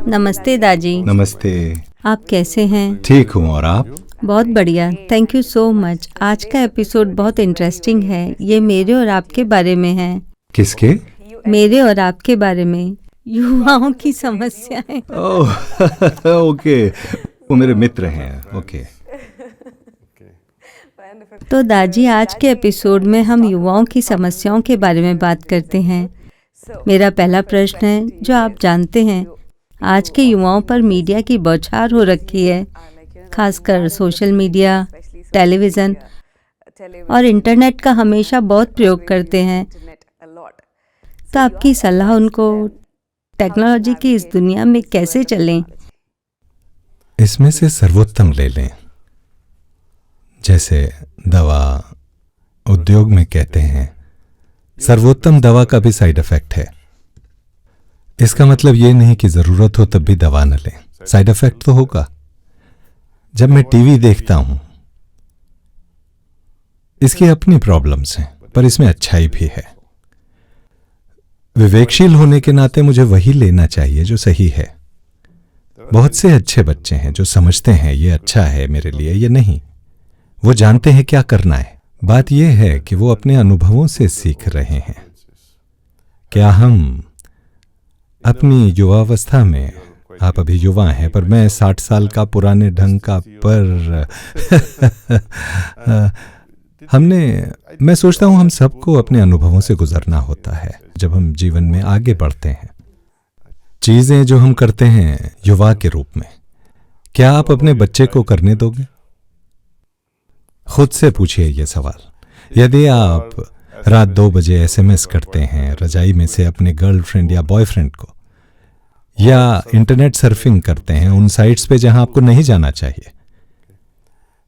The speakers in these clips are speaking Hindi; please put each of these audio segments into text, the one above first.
नमस्ते दाजी। नमस्ते। आप कैसे हैं? ठीक हूँ, और आप? बहुत बढ़िया, थैंक यू सो मच। आज का एपिसोड बहुत इंटरेस्टिंग है। ये मेरे और आपके बारे में है। किसके? मेरे और आपके बारे में, युवाओं की समस्याएं। ओह ओके, वो मेरे मित्र हैं। ओके। तो दाजी, आज के एपिसोड में हम युवाओं की समस्याओं के बारे में बात करते हैं। मेरा पहला प्रश्न है, जो आप जानते हैं, आज के युवाओं पर मीडिया की बौछार हो रखी है, खासकर सोशल मीडिया, टेलीविज़न और इंटरनेट का हमेशा बहुत प्रयोग करते हैं। तो आपकी सलाह उनको टेक्नोलॉजी की इस दुनिया में कैसे चलें? इसमें से सर्वोत्तम ले लें। जैसे दवा उद्योग में कहते हैं, सर्वोत्तम दवा का भी साइड इफेक्ट है। इसका मतलब ये नहीं कि जरूरत हो तब भी दवा न लें, साइड इफेक्ट तो होगा। जब मैं टीवी देखता हूं, इसकी अपनी प्रॉब्लम्स हैं, पर इसमें अच्छाई भी है। विवेकशील होने के नाते मुझे वही लेना चाहिए जो सही है। बहुत से अच्छे बच्चे हैं जो समझते हैं ये अच्छा है मेरे लिए, ये नहीं। वो जानते हैं क्या करना है। बात यह है कि वो अपने अनुभवों से सीख रहे हैं। क्या हम अपनी युवावस्था में, आप अभी युवा हैं पर मैं 60 साल का पुराने ढंग का, पर मैं सोचता हूं हम सबको अपने अनुभवों से गुजरना होता है जब हम जीवन में आगे बढ़ते हैं। चीजें जो हम करते हैं युवा के रूप में, क्या आप अपने बच्चे को करने दोगे? खुद से पूछिए ये सवाल। यदि आप रात 2 बजे एसएमएस करते हैं रजाई में से अपने गर्लफ्रेंड या बॉयफ्रेंड को, या इंटरनेट सर्फिंग करते हैं उन साइट्स पे जहां आपको नहीं जाना चाहिए,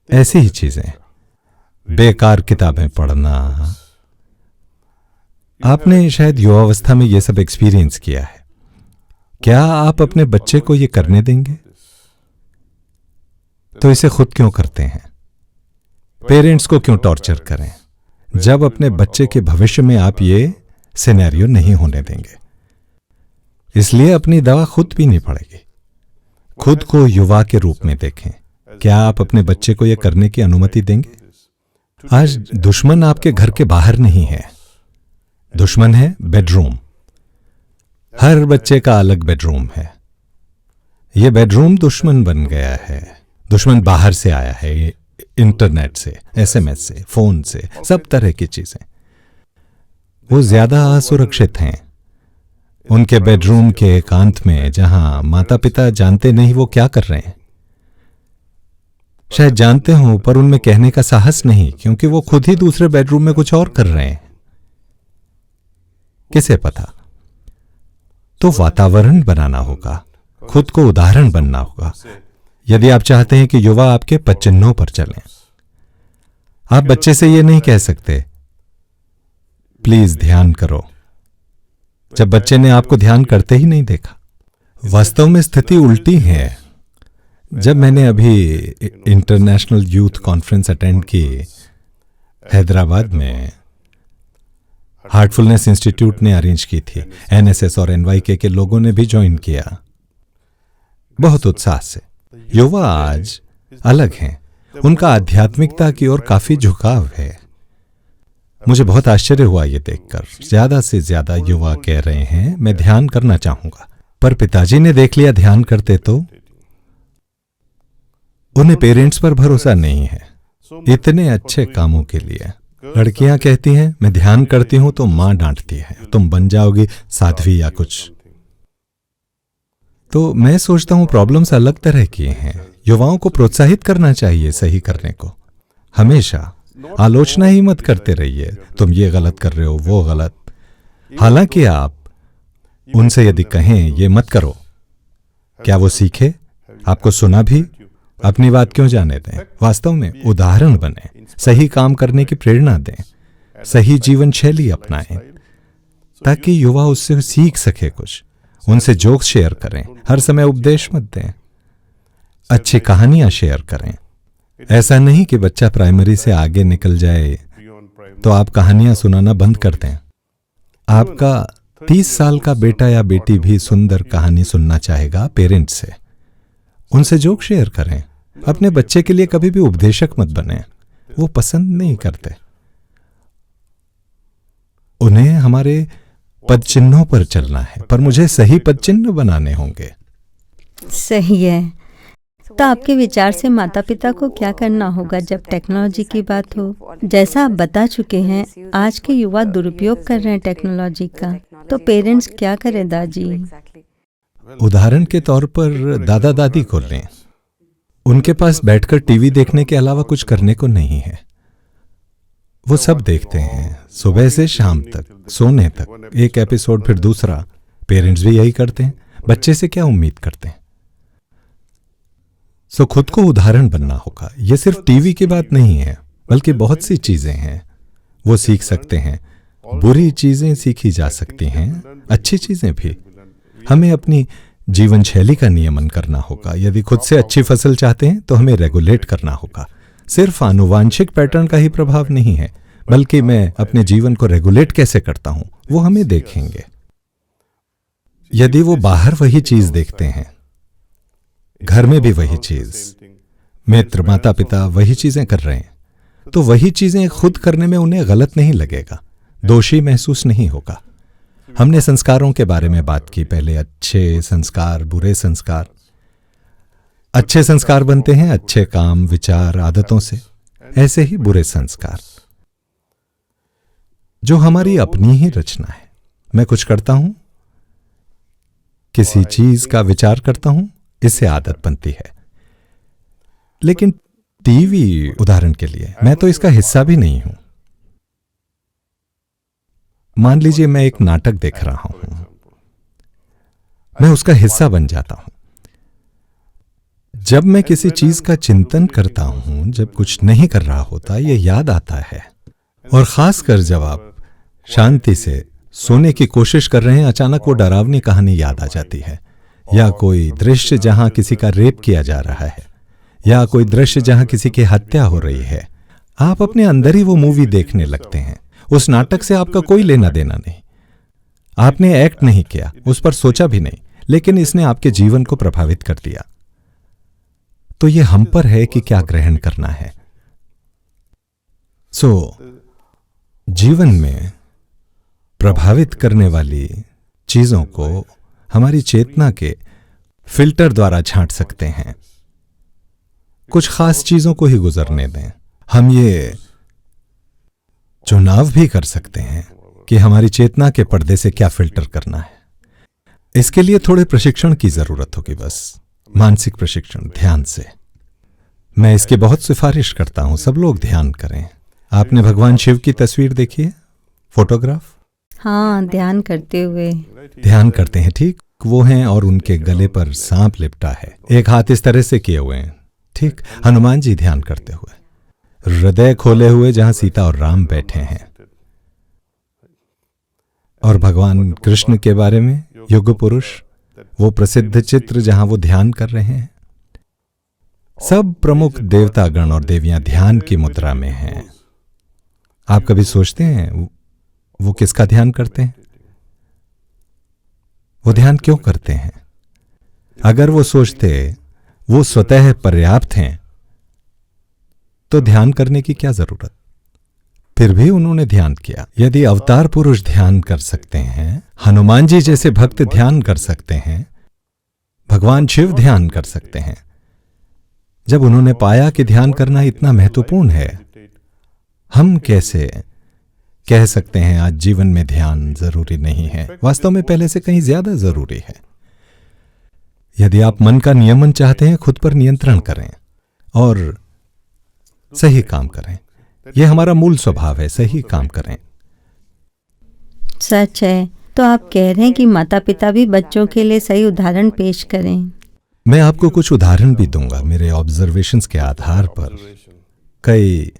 ऐसी ही चीजें, बेकार किताबें पढ़ना, आपने शायद युवावस्था में ये सब एक्सपीरियंस किया है। क्या आप अपने बच्चे को ये करने देंगे? तो इसे खुद क्यों करते हैं? पेरेंट्स को क्यों टॉर्चर करें जब अपने बच्चे के भविष्य में आप ये सिनेरियो नहीं होने देंगे? इसलिए अपनी दवा खुद पीनी पड़ेगी। खुद को युवा के रूप में देखें। क्या आप अपने बच्चे को यह करने की अनुमति देंगे? आज दुश्मन आपके घर के बाहर नहीं है, दुश्मन है बेडरूम। हर बच्चे का अलग बेडरूम है। यह बेडरूम दुश्मन बन गया है। दुश्मन बाहर से आया है, इंटरनेट से, एसएमएस से, फोन से, सब तरह की चीजें। वो ज्यादा असुरक्षित हैं उनके बेडरूम के एकांत में, जहां माता पिता जानते नहीं वो क्या कर रहे हैं। शायद जानते हो पर उनमें कहने का साहस नहीं, क्योंकि वो खुद ही दूसरे बेडरूम में कुछ और कर रहे हैं। किसे पता? तो वातावरण बनाना होगा, खुद को उदाहरण बनना होगा। यदि आप चाहते हैं कि युवा आपके पच्चनों पर चलें, आप बच्चे से यह नहीं कह सकते प्लीज ध्यान करो, जब बच्चे ने आपको ध्यान करते ही नहीं देखा। वास्तव में स्थिति उल्टी है। जब मैंने अभी इंटरनेशनल यूथ कॉन्फ्रेंस अटेंड की हैदराबाद में, हार्टफुलनेस इंस्टीट्यूट ने अरेंज की थी, एनएसएस और एनवाईके के लोगों ने भी ज्वाइन किया, बहुत उत्साह से। युवा आज अलग हैं, उनका आध्यात्मिकता की ओर काफी झुकाव है। मुझे बहुत आश्चर्य हुआ ये देखकर। ज्यादा से ज्यादा युवा कह रहे हैं मैं ध्यान करना चाहूंगा, पर पिताजी ने देख लिया ध्यान करते तो उन्हें पेरेंट्स पर भरोसा नहीं है इतने अच्छे कामों के लिए। लड़कियां कहती हैं मैं ध्यान करती हूं तो मां डांटती है, तुम बन जाओगी साध्वी या कुछ। तो मैं सोचता हूं प्रॉब्लम्स अलग तरह की हैं। युवाओं को प्रोत्साहित करना चाहिए सही करने को। हमेशा आलोचना ही मत करते रहिए, तुम ये गलत कर रहे हो, वो गलत। हालांकि आप उनसे यदि कहें ये मत करो, क्या वो सीखे? आपको सुना भी? अपनी बात क्यों जाने दें? वास्तव में उदाहरण बने, सही काम करने की प्रेरणा दें, सही जीवन शैली अपनाएं, ताकि युवा उससे सीख सके कुछ। उनसे जोक्स शेयर करें, हर समय उपदेश मत दें। अच्छी कहानियां शेयर करें। ऐसा नहीं कि बच्चा प्राइमरी से आगे निकल जाए तो आप कहानियां सुनाना बंद कर दें। आपका 30 साल का बेटा या बेटी भी सुंदर कहानी सुनना चाहेगा पेरेंट्स से। उनसे जोक शेयर करें। अपने बच्चे के लिए कभी भी उपदेशक मत बने, वो पसंद नहीं करते। उन्हें हमारे पदचिन्हों पर चलना है, पर मुझे सही पदचिन्ह बनाने होंगे। सही है। तो आपके विचार से माता पिता को क्या करना होगा जब टेक्नोलॉजी की बात हो? जैसा आप बता चुके हैं, आज के युवा दुरुपयोग कर रहे हैं टेक्नोलॉजी का, तो पेरेंट्स क्या करें दादी? उदाहरण के तौर पर दादा दादी को लें। उनके पास बैठकर टीवी देखने के अलावा कुछ करने को नहीं है। वो सब देखते हैं सुबह से शाम तक, सोने तक, एक एपिसोड फिर दूसरा। पेरेंट्स भी यही करते हैं। बच्चे से क्या उम्मीद करते हैं? सो खुद को उदाहरण बनना होगा। ये सिर्फ टीवी की बात नहीं है, बल्कि बहुत सी चीजें हैं वो सीख सकते हैं। बुरी चीजें सीखी जा सकती हैं, अच्छी चीजें भी। हमें अपनी जीवन शैली का नियमन करना होगा। यदि खुद से अच्छी फसल चाहते हैं तो हमें रेगुलेट करना होगा। सिर्फ आनुवांशिक पैटर्न का ही प्रभाव नहीं है, बल्कि मैं अपने जीवन को रेगुलेट कैसे करता हूं वो हमें देखेंगे। यदि वो बाहर वही चीज देखते हैं, घर में भी वही चीज, मित्र माता पिता वही चीजें कर रहे हैं, तो वही चीजें खुद करने में उन्हें गलत नहीं लगेगा, दोषी महसूस नहीं होगा। हमने संस्कारों के बारे में बात की पहले। अच्छे संस्कार, बुरे संस्कार। अच्छे संस्कार बनते हैं अच्छे काम, विचार, आदतों से। ऐसे ही बुरे संस्कार जो हमारी अपनी ही रचना है। मैं कुछ करता हूं, किसी चीज का विचार करता हूं, इससे आदत बनती है। लेकिन टीवी उदाहरण के लिए, मैं तो इसका हिस्सा भी नहीं हूं। मान लीजिए मैं एक नाटक देख रहा हूं, मैं उसका हिस्सा बन जाता हूं। जब मैं किसी चीज का चिंतन करता हूं, जब कुछ नहीं कर रहा होता, यह याद आता है। और खासकर जब आप शांति से सोने की कोशिश कर रहे हैं, अचानक वो डरावनी कहानी याद आ जाती है, या कोई दृश्य जहां किसी का रेप किया जा रहा है, या कोई दृश्य जहां किसी की हत्या हो रही है। आप अपने अंदर ही वो मूवी देखने लगते हैं। उस नाटक से आपका कोई लेना देना नहीं। आपने एक्ट नहीं किया, उस पर सोचा भी नहीं, लेकिन इसने आपके जीवन को प्रभावित कर दिया। तो ये हम पर है कि क्या ग्रहण करना है। जीवन में प्रभावित करने वाली चीजों को हमारी चेतना के फिल्टर द्वारा छांट सकते हैं। कुछ खास चीजों को ही गुजरने दें। हम ये चुनाव भी कर सकते हैं कि हमारी चेतना के पर्दे से क्या फिल्टर करना है। इसके लिए थोड़े प्रशिक्षण की जरूरत होगी, बस मानसिक प्रशिक्षण, ध्यान से। मैं इसकी बहुत सिफारिश करता हूं, सब लोग ध्यान करें। आपने भगवान शिव की तस्वीर देखी है, फोटोग्राफ? हाँ, ध्यान करते हुए। ध्यान करते हैं, ठीक वो हैं, और उनके गले पर सांप लिपटा है, एक हाथ इस तरह से किए हुए हैं, ठीक। हनुमान जी ध्यान करते हुए, हृदय खोले हुए जहां सीता और राम बैठे हैं। और भगवान कृष्ण के बारे में युग पुरुष, वो प्रसिद्ध चित्र जहां वो ध्यान कर रहे हैं। सब प्रमुख देवतागण और देवियां ध्यान की मुद्रा में हैं। आप कभी सोचते हैं वो किसका ध्यान करते हैं? वो ध्यान क्यों करते हैं? अगर वो सोचते वो स्वतः पर्याप्त हैं, तो ध्यान करने की क्या जरूरत? फिर भी उन्होंने ध्यान किया। यदि अवतार पुरुष ध्यान कर सकते हैं, हनुमान जी जैसे भक्त ध्यान कर सकते हैं, भगवान शिव ध्यान कर सकते हैं, जब उन्होंने पाया कि ध्यान करना इतना महत्वपूर्ण है, हम कैसे कह सकते हैं आज जीवन में ध्यान जरूरी नहीं है? वास्तव में पहले से कहीं ज्यादा जरूरी है। यदि आप मन का नियमन चाहते हैं, खुद पर नियंत्रण करें और सही काम करें। यह हमारा मूल स्वभाव है, सही काम करें। सच है। तो आप कह रहे हैं कि माता पिता भी बच्चों के लिए सही उदाहरण पेश करें। मैं आपको कुछ उदाहरण भी दूंगा मेरे ऑब्जर्वेशंस के आधार पर। कई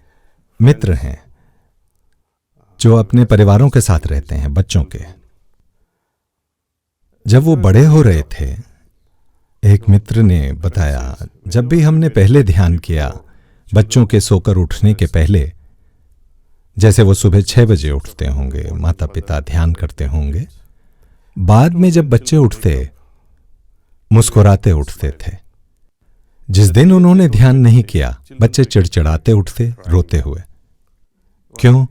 मित्र हैं जो अपने परिवारों के साथ रहते हैं, बच्चों के। जब वो बड़े हो रहे थे, एक मित्र ने बताया, जब भी हमने पहले ध्यान किया बच्चों के सोकर उठने के पहले, जैसे वो सुबह 6 बजे उठते होंगे, माता पिता ध्यान करते होंगे, बाद में जब बच्चे उठते, मुस्कुराते उठते थे। जिस दिन उन्होंने ध्यान नहीं किया, बच्चे चिड़चिड़ाते उठते, रोते हुए। क्यों?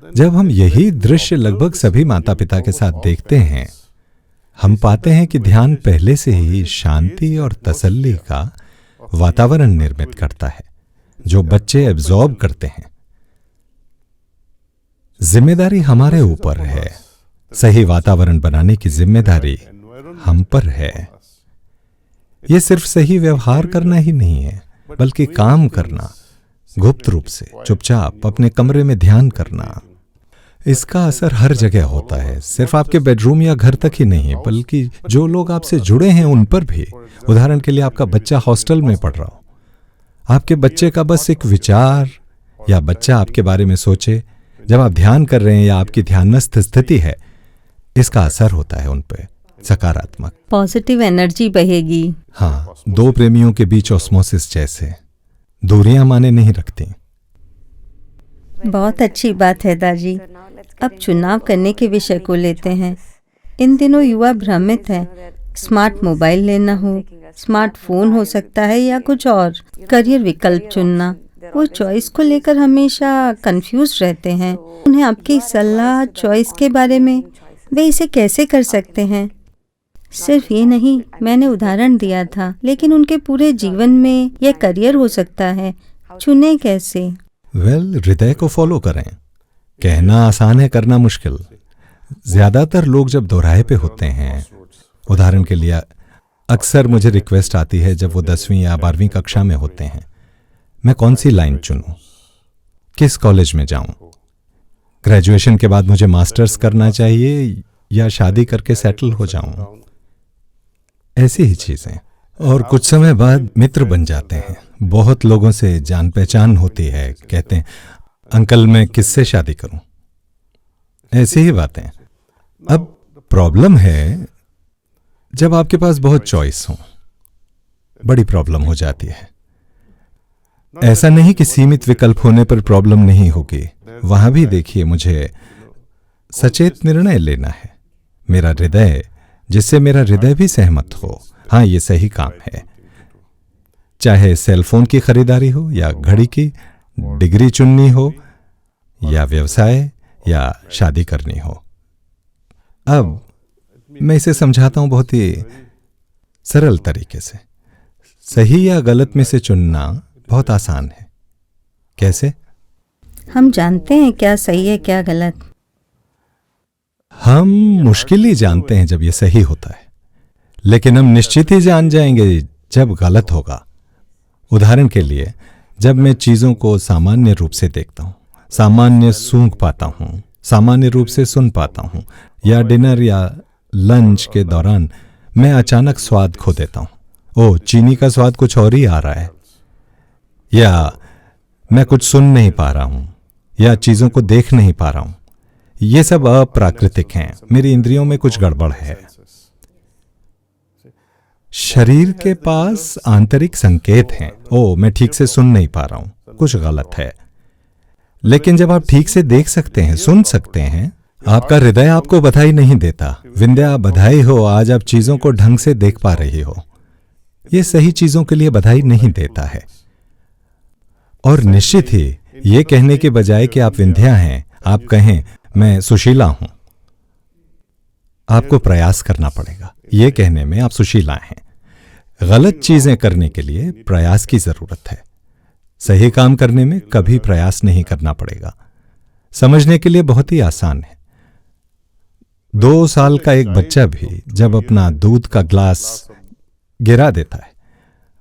जब हम यही दृश्य लगभग सभी माता पिता के साथ देखते हैं, हम पाते हैं कि ध्यान पहले से ही शांति और तसल्ली का वातावरण निर्मित करता है, जो बच्चे एब्जॉर्ब करते हैं। जिम्मेदारी हमारे ऊपर है। सही वातावरण बनाने की जिम्मेदारी हम पर है। यह सिर्फ सही व्यवहार करना ही नहीं है, बल्कि काम करना, गुप्त रूप से, चुपचाप अपने कमरे में ध्यान करना। इसका असर हर जगह होता है, सिर्फ आपके बेडरूम या घर तक ही नहीं, बल्कि जो लोग आपसे जुड़े हैं उन पर भी। उदाहरण के लिए, आपका बच्चा हॉस्टल में पढ़ रहा हो, आपके बच्चे का बस एक विचार या बच्चा आपके बारे में सोचे जब आप ध्यान कर रहे हैं या आपकी ध्यानस्थ स्थिति है, इसका असर होता है उन पे सकारात्मक, पॉजिटिव एनर्जी बहेगी। हाँ, दो प्रेमियों के बीच ऑस्मोसिस जैसे। दूरियां माने नहीं रखती। बहुत अच्छी बात है दादी। अब चुनाव करने के विषय को लेते हैं। इन दिनों युवा भ्रमित हैं। स्मार्ट मोबाइल लेना हो, स्मार्टफोन हो सकता है या कुछ और, करियर विकल्प चुनना, वो चॉइस को लेकर हमेशा कंफ्यूज रहते हैं। उन्हें आपकी सलाह चॉइस के बारे में, वे इसे कैसे कर सकते हैं? सिर्फ ये नहीं, मैंने उदाहरण दिया था, लेकिन उनके पूरे जीवन में यह करियर हो सकता है। चुने कैसे? हृदय को फॉलो करें। कहना आसान है, करना मुश्किल। ज्यादातर लोग जब दोराहे पे होते हैं, उदाहरण के लिए अक्सर मुझे रिक्वेस्ट आती है जब वो 10वीं या 12वीं कक्षा में होते हैं, मैं कौन सी लाइन चुनूं, किस कॉलेज में जाऊं, ग्रेजुएशन के बाद मुझे मास्टर्स करना चाहिए या शादी करके सेटल हो जाऊं, ऐसी ही चीजें। और कुछ समय बाद मित्र बन जाते हैं, बहुत लोगों से जान पहचान होती है, कहते हैं अंकल मैं किससे शादी करूं, ऐसी ही बातें। अब प्रॉब्लम है जब आपके पास बहुत चॉइस हो, बड़ी प्रॉब्लम हो जाती है। ऐसा नहीं कि सीमित विकल्प होने पर प्रॉब्लम नहीं होगी, वहां भी देखिए मुझे सचेत निर्णय लेना है, मेरा हृदय, जिससे मेरा हृदय भी सहमत हो। हाँ, ये सही काम है, चाहे सेलफोन की खरीदारी हो या घड़ी की, डिग्री चुननी हो या व्यवसाय या शादी करनी हो। अब मैं इसे समझाता हूं बहुत ही सरल तरीके से। सही या गलत में से चुनना बहुत आसान है। कैसे? हम जानते हैं क्या सही है क्या गलत। हम मुश्किल ही जानते हैं जब ये सही होता है, लेकिन हम निश्चित ही जान जाएंगे जब गलत होगा। उदाहरण के लिए, जब मैं चीजों को सामान्य रूप से देखता हूं, सामान्य सूंघ पाता हूं, सामान्य रूप से सुन पाता हूं, या डिनर या लंच के दौरान मैं अचानक स्वाद खो देता हूं, ओह चीनी का स्वाद कुछ और ही आ रहा है, या मैं कुछ सुन नहीं पा रहा हूं, या चीजों को देख नहीं पा रहा हूं, ये सब अप्राकृतिक हैं, मेरी इंद्रियों में कुछ गड़बड़ है। शरीर के पास आंतरिक संकेत हैं, ओह मैं ठीक से सुन नहीं पा रहा हूं, कुछ गलत है। लेकिन जब आप ठीक से देख सकते हैं, सुन सकते हैं, आपका हृदय आपको बधाई नहीं देता, विंध्या बधाई हो, आज आप चीजों को ढंग से देख पा रही हो। यह सही चीजों के लिए बधाई नहीं देता है। और निश्चित ही यह कहने के बजाय कि आप विंध्या हैं, आप कहें मैं सुशीला हूं, आपको प्रयास करना पड़ेगा। यह कहने में आप सुशीला हैं। गलत चीजें करने के लिए प्रयास की जरूरत है, सही काम करने में कभी प्रयास नहीं करना पड़ेगा। समझने के लिए बहुत ही आसान है। 2 साल का एक बच्चा भी जब अपना दूध का ग्लास गिरा देता है,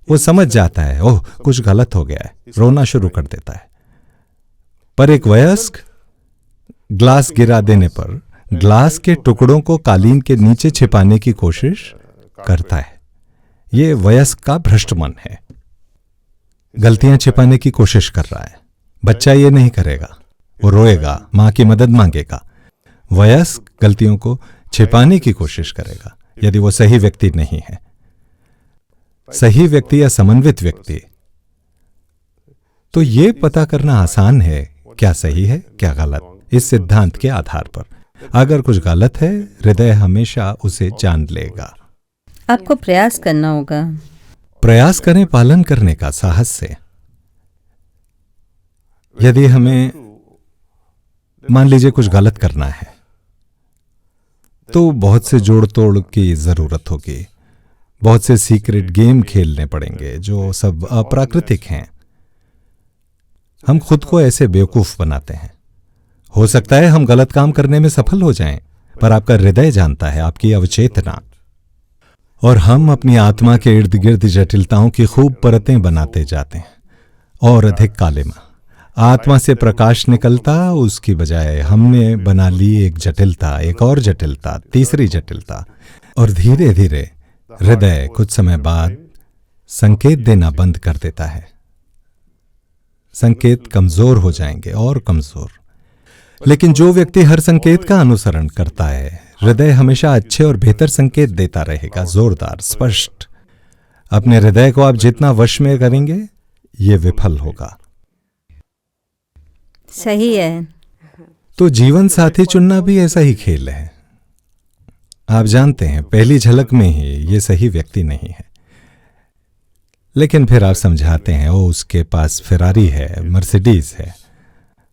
वो समझ जाता है ओह कुछ गलत हो गया है, रोना शुरू कर देता है। पर एक वयस्क ग्लास गिरा देने पर ग्लास के टुकड़ों को कालीन के नीचे छिपाने की कोशिश करता है। यह वयस्क का भ्रष्ट मन है, गलतियां छिपाने की कोशिश कर रहा है। बच्चा ये नहीं करेगा, वो रोएगा, मां की मदद मांगेगा। वयस्क गलतियों को छिपाने की कोशिश करेगा यदि वो सही व्यक्ति नहीं है। सही व्यक्ति या समन्वित व्यक्ति, तो ये पता करना आसान है क्या सही है क्या गलत, इस सिद्धांत के आधार पर। अगर कुछ गलत है, हृदय हमेशा उसे जान लेगा। आपको प्रयास करना होगा। प्रयास करें पालन करने का साहस से। यदि हमें मान लीजिए कुछ गलत करना है तो बहुत से जोड़ तोड़ की जरूरत होगी, बहुत से सीक्रेट गेम खेलने पड़ेंगे जो सब अप्राकृतिक हैं। हम खुद को ऐसे बेवकूफ बनाते हैं। हो सकता है हम गलत काम करने में सफल हो जाएं, पर आपका हृदय जानता है, आपकी अवचेतना। और हम अपनी आत्मा के इर्द गिर्द जटिलताओं की खूब परतें बनाते जाते हैं और अधिक कालिमा। आत्मा से प्रकाश निकलता, उसकी बजाय हमने बना ली एक जटिलता, एक और जटिलता, तीसरी जटिलता। और धीरे धीरे हृदय कुछ समय बाद संकेत देना बंद कर देता है। संकेत कमजोर हो जाएंगे और कमजोर। लेकिन जो व्यक्ति हर संकेत का अनुसरण करता है, हृदय हमेशा अच्छे और बेहतर संकेत देता रहेगा, जोरदार, स्पष्ट। अपने हृदय को आप जितना वश में करेंगे, ये विफल होगा। सही है। तो जीवन साथी चुनना भी ऐसा ही खेल है। आप जानते हैं, पहली झलक में ही ये सही व्यक्ति नहीं है, लेकिन फिर आप समझाते हैं, ओ उसके पास फेरारी है, मर्सिडीज है,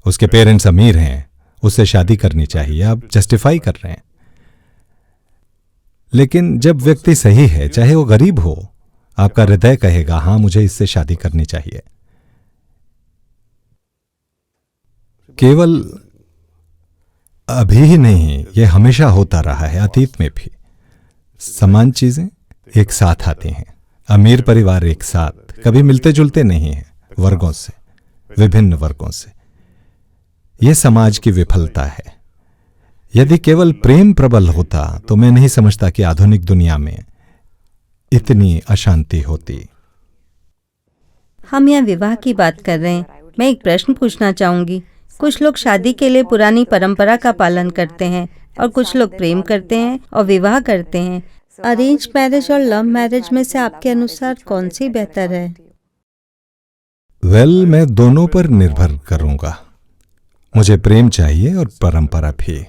उसके पेरेंट्स अमीर हैं, उससे शादी करनी चाहिए। आप जस्टिफाई कर रहे हैं। लेकिन जब व्यक्ति सही है, चाहे वो गरीब हो, आपका हृदय कहेगा हाँ मुझे इससे शादी करनी चाहिए। केवल अभी ही नहीं, यह हमेशा होता रहा है, अतीत में भी। समान चीजें एक साथ आती हैं। अमीर परिवार एक साथ कभी मिलते जुलते नहीं हैं, वर्गों से, विभिन्न वर्गों से। यह समाज की विफलता है। यदि केवल प्रेम प्रबल होता तो मैं नहीं समझता कि आधुनिक दुनिया में इतनी अशांति होती। हम यहाँ विवाह की बात कर रहे हैं। मैं एक प्रश्न पूछना चाहूंगी। कुछ लोग शादी के लिए पुरानी परंपरा का पालन करते हैं और कुछ लोग प्रेम करते हैं और विवाह करते हैं। अरेंज मैरिज और लव मैरिज में से आपके अनुसार कौन सी बेहतर है? मैं दोनों पर निर्भर करूंगा। मुझे प्रेम चाहिए और परंपरा भी।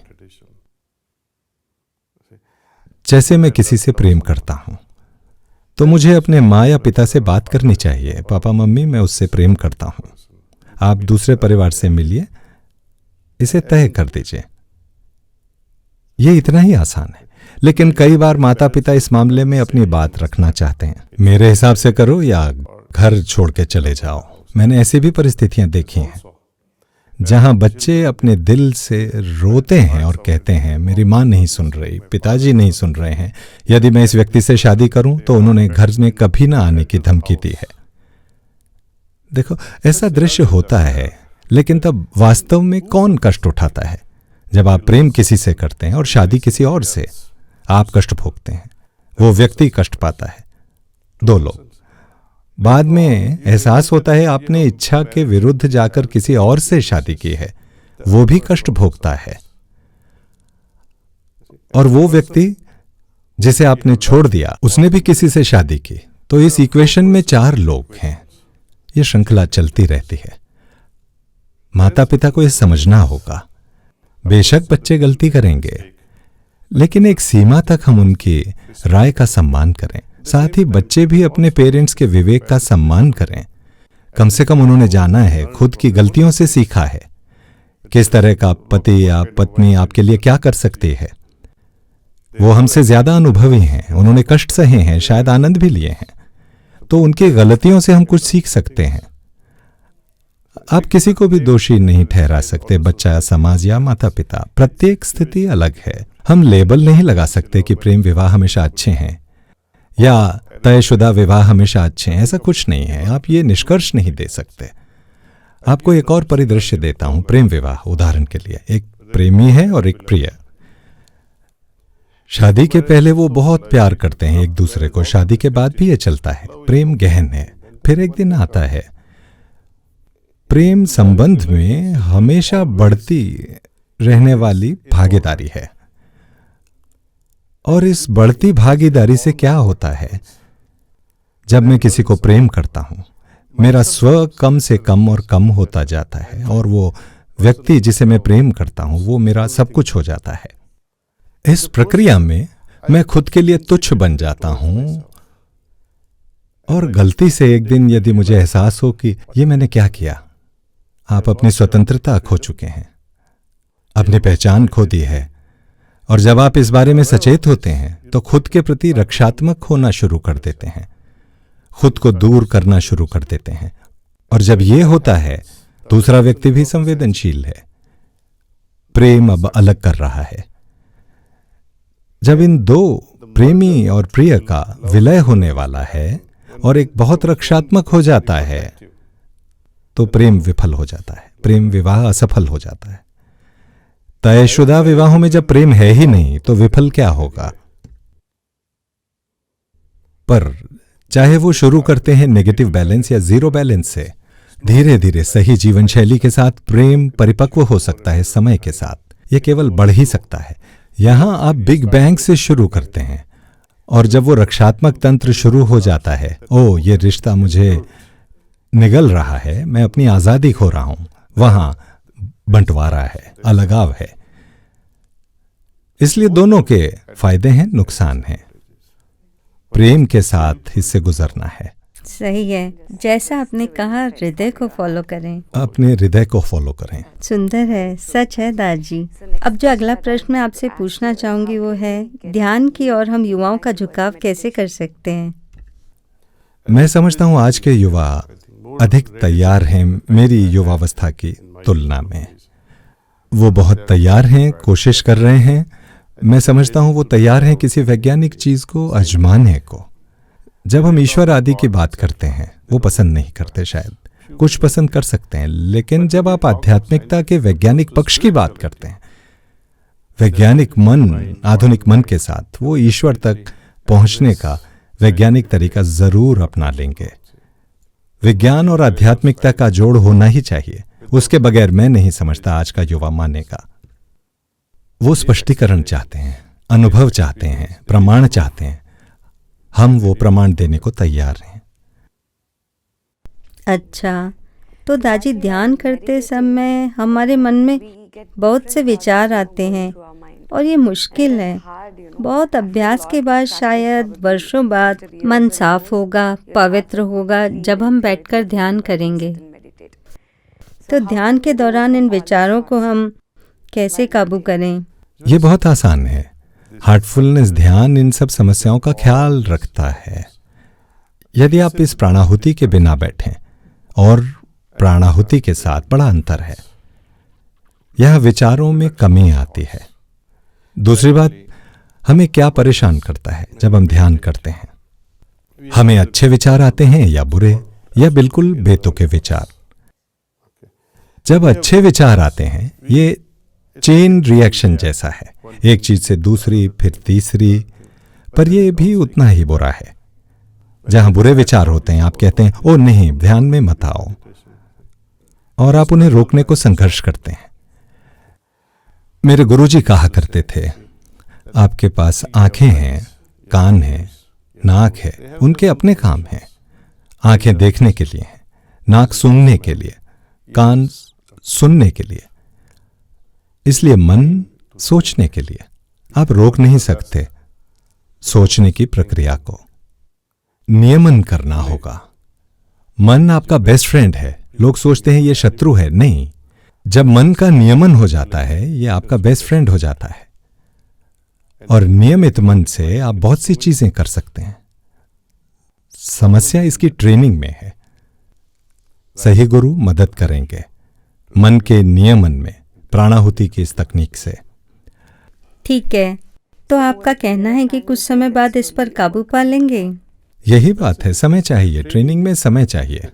जैसे मैं किसी से प्रेम करता हूं तो मुझे अपने माँ या पिता से बात करनी चाहिए, पापा मम्मी मैं उससे प्रेम करता हूं, आप दूसरे परिवार से मिलिए, इसे तय कर दीजिए। ये इतना ही आसान है। लेकिन कई बार माता पिता इस मामले में अपनी बात रखना चाहते हैं। मेरे हिसाब से करो या घर छोड़ के चले जाओ। मैंने ऐसी भी परिस्थितियां देखी हैं जहां बच्चे अपने दिल से रोते हैं और कहते हैं मेरी माँ नहीं सुन रही, पिताजी नहीं सुन रहे हैं, यदि मैं इस व्यक्ति से शादी करूं तो उन्होंने घर में कभी ना आने की धमकी दी है। देखो, ऐसा दृश्य होता है, लेकिन तब वास्तव में कौन कष्ट उठाता है? जब आप प्रेम किसी से करते हैं और शादी किसी और से, आप कष्ट भोगते हैं, वो व्यक्ति कष्ट पाता है। दो लोग। बाद में एहसास होता है आपने इच्छा के विरुद्ध जाकर किसी और से शादी की है, वो भी कष्ट भोगता है। और वो व्यक्ति जिसे आपने छोड़ दिया, उसने भी किसी से शादी की। तो इस इक्वेशन में 4 लोग हैं। ये श्रृंखला चलती रहती है। माता पिता को यह समझना होगा। बेशक बच्चे गलती करेंगे, लेकिन एक सीमा तक हम उनकी राय का सम्मान करें। साथ ही बच्चे भी अपने पेरेंट्स के विवेक का सम्मान करें। कम से कम उन्होंने जाना है, खुद की गलतियों से सीखा है, किस तरह का पति या पत्नी आपके लिए क्या कर सकती है। वो हमसे ज्यादा अनुभवी हैं, उन्होंने कष्ट सहे हैं, शायद आनंद भी लिए हैं, तो उनकी गलतियों से हम कुछ सीख सकते हैं। आप किसी को भी दोषी नहीं ठहरा सकते, बच्चा, समाज या माता पिता। प्रत्येक स्थिति अलग है। हम लेबल नहीं लगा सकते कि प्रेम विवाह हमेशा अच्छे हैं या तयशुदा विवाह हमेशा अच्छे हैं। ऐसा कुछ नहीं है। आप ये निष्कर्ष नहीं दे सकते। आपको एक और परिदृश्य देता हूं। प्रेम विवाह उदाहरण के लिए, एक प्रेमी है और एक प्रिय। शादी के पहले वो बहुत प्यार करते हैं एक दूसरे को, शादी के बाद भी ये चलता है। प्रेम गहन है। फिर एक दिन आता है, प्रेम संबंध में हमेशा बढ़ती रहने वाली भागीदारी है। और इस बढ़ती भागीदारी से क्या होता है? जब मैं किसी को प्रेम करता हूं, मेरा स्व कम से कम और कम होता जाता है और वो व्यक्ति जिसे मैं प्रेम करता हूं वो मेरा सब कुछ हो जाता है। इस प्रक्रिया में मैं खुद के लिए तुच्छ बन जाता हूं और गलती से एक दिन यदि मुझे एहसास हो कि ये मैंने क्या किया, आप अपनी स्वतंत्रता खो चुके हैं, अपनी पहचान खो दी है। और जब आप इस बारे में सचेत होते हैं तो खुद के प्रति रक्षात्मक होना शुरू कर देते हैं, खुद को दूर करना शुरू कर देते हैं। और जब ये होता है दूसरा व्यक्ति भी संवेदनशील है, प्रेम अब अलग कर रहा है। जब इन दो प्रेमी और प्रिय का विलय होने वाला है और एक बहुत रक्षात्मक हो जाता है तो प्रेम विफल हो जाता है, प्रेम विवाह असफल हो जाता है। तयशुदा विवाहों में जब प्रेम है ही नहीं तो विफल क्या होगा। पर चाहे वो शुरू करते हैं नेगेटिव बैलेंस या जीरो बैलेंस से, धीरे धीरे सही जीवन शैली के साथ प्रेम परिपक्व हो सकता है समय के साथ, ये केवल बढ़ ही सकता है। यहां आप बिग बैंग से शुरू करते हैं और जब वो रक्षात्मक तंत्र शुरू हो जाता है, ओ ये रिश्ता मुझे निगल रहा है, मैं अपनी आजादी खो रहा हूं, वहां बंटवारा है, अलगाव है। इसलिए दोनों के फायदे हैं, नुकसान हैं। प्रेम के साथ इससे गुजरना है। सही है, जैसा आपने कहा हृदय को फॉलो करें, अपने हृदय को फॉलो करें। सुंदर है, सच है दाजी। अब जो अगला प्रश्न मैं आपसे पूछना चाहूंगी वो है ध्यान की ओर हम युवाओं का झुकाव कैसे कर सकते हैं। मैं समझता हूं आज के युवा अधिक तैयार हैं मेरी युवावस्था की तुलना में। वो बहुत तैयार हैं, कोशिश कर रहे हैं। मैं समझता हूं वो तैयार हैं किसी वैज्ञानिक चीज को आजमाने को। जब हम ईश्वर आदि की बात करते हैं वो पसंद नहीं करते, शायद कुछ पसंद कर सकते हैं, लेकिन जब आप आध्यात्मिकता के वैज्ञानिक पक्ष की बात करते हैं, वैज्ञानिक मन, आधुनिक मन के साथ, वो ईश्वर तक पहुंचने का वैज्ञानिक तरीका जरूर अपना लेंगे। विज्ञान और आध्यात्मिकता का जोड़ होना ही चाहिए, उसके बगैर मैं नहीं समझता आज का युवा मानेगा। वो स्पष्टीकरण चाहते हैं, अनुभव चाहते हैं, प्रमाण चाहते हैं। हम वो प्रमाण देने को तैयार हैं। अच्छा, तो दाजी ध्यान करते समय हमारे मन में बहुत से विचार आते हैं और ये मुश्किल है। बहुत अभ्यास के बाद, शायद वर्षों बाद, मन साफ होगा, पवित्र होगा जब हम बैठकर ध्यान करेंगे। तो ध्यान के दौरान इन विचारों को हम कैसे काबू करें? ये बहुत आसान है। हार्टफुलनेस ध्यान इन सब समस्याओं का ख्याल रखता है। यदि आप इस प्राणाहुति के बिना बैठें और प्राणाहुति के साथ, बड़ा अंतर है। यह विचारों में कमी आती है। दूसरी बात, हमें क्या परेशान करता है जब हम ध्यान करते हैं? हमें अच्छे विचार आते हैं या बुरे, या बिल्कुल बेतुके विचार? जब अच्छे विचार आते हैं, ये चेन रिएक्शन जैसा है, एक चीज से दूसरी, फिर तीसरी, पर ये भी उतना ही बुरा है। जहां बुरे विचार होते हैं, आप कहते हैं ओ नहीं, ध्यान में मत आओ, और आप उन्हें रोकने को संघर्ष करते हैं। मेरे गुरुजी कहा करते थे, आपके पास आंखें हैं, कान है, नाक है, उनके अपने काम हैं। आंखें देखने के लिए हैं, नाक सूंघने के लिए, कान सुनने के लिए, इसलिए मन सोचने के लिए। आप रोक नहीं सकते सोचने की प्रक्रिया को, नियमन करना होगा। मन आपका बेस्ट फ्रेंड है। लोग सोचते हैं ये शत्रु है, नहीं। जब मन का नियमन हो जाता है, ये आपका बेस्ट फ्रेंड हो जाता है। और नियमित मन से आप बहुत सी चीजें कर सकते हैं। समस्या इसकी ट्रेनिंग में है। सही गुरु मदद करेंगे मन के नियमन में, प्राणाहुति की इस तकनीक से। ठीक है, तो आपका कहना है कि कुछ समय बाद इस पर काबू पा लेंगे? यही बात है, समय चाहिए, ट्रेनिंग में समय चाहिए।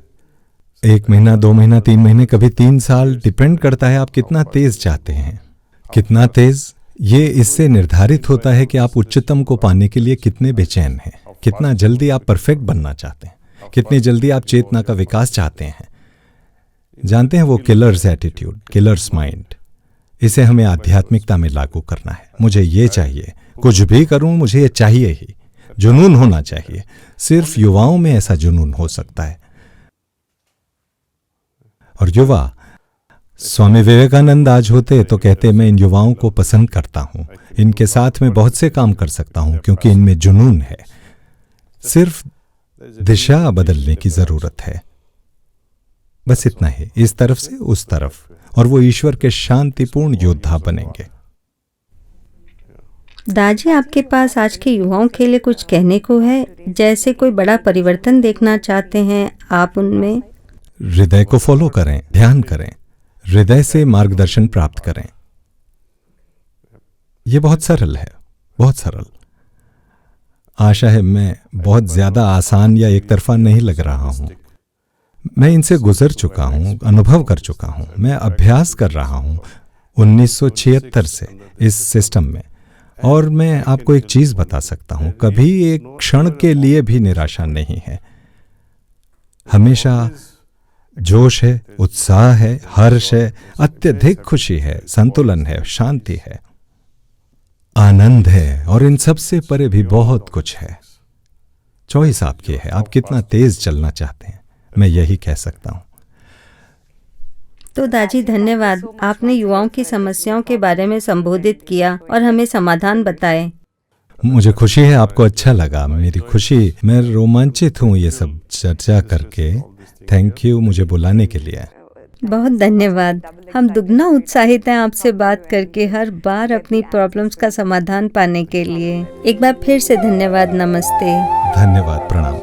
1 महीना, 2 महीना, 3 महीने, कभी 3 साल, डिपेंड करता है आप कितना तेज चाहते हैं। कितना तेज, ये इससे निर्धारित होता है कि आप उच्चतम को पाने के लिए कितने बेचैन हैं, कितना जल्दी आप परफेक्ट बनना चाहते हैं, कितनी जल्दी आप चेतना का विकास चाहते हैं। जानते हैं वो किलर्स एटीट्यूड, किलर्स माइंड, इसे हमें आध्यात्मिकता में लागू करना है। मुझे ये चाहिए, कुछ भी करूं मुझे ये चाहिए ही, जुनून होना चाहिए। सिर्फ युवाओं में ऐसा जुनून हो सकता है। और युवा स्वामी विवेकानंद आज होते तो कहते मैं इन युवाओं को पसंद करता हूं, इनके साथ में बहुत से काम कर सकता हूं क्योंकि इनमें जुनून है, सिर्फ दिशा बदलने की जरूरत है। बस इतना ही, इस तरफ से उस तरफ, और वो ईश्वर के शांतिपूर्ण योद्धा बनेंगे। दाजी, आपके पास आज के युवाओं के लिए कुछ कहने को है? जैसे कोई बड़ा परिवर्तन देखना चाहते हैं आप उनमें? हृदय को फॉलो करें, ध्यान करें, हृदय से मार्गदर्शन प्राप्त करें। ये बहुत सरल है, बहुत सरल। आशा है मैं बहुत ज्यादा आसान या एक तरफा नहीं लग रहा हूं। मैं इनसे गुजर चुका हूं, अनुभव कर चुका हूं, मैं अभ्यास कर रहा हूं 1976 से इस सिस्टम में। और मैं आपको एक चीज बता सकता हूं, कभी एक क्षण के लिए भी निराशा नहीं है। हमेशा जोश है, उत्साह है, हर्ष है, अत्यधिक खुशी है, संतुलन है, शांति है, आनंद है, और इन सब से परे भी बहुत कुछ है। चॉइस आपकी है, आप कितना तेज चलना चाहते हैं, मैं यही कह सकता हूं। तो दाजी धन्यवाद, आपने युवाओं की समस्याओं के बारे में संबोधित किया और हमें समाधान बताए। मुझे खुशी है आपको अच्छा लगा। मेरी खुशी, मैं रोमांचित हूं ये सब चर्चा करके। थैंक यू मुझे बुलाने के लिए। बहुत धन्यवाद। हम दुगना उत्साहित हैं आपसे बात करके, हर बार अपनी प्रॉब्लम्स का समाधान पाने के लिए। एक बार फिर से धन्यवाद। नमस्ते। धन्यवाद, प्रणाम।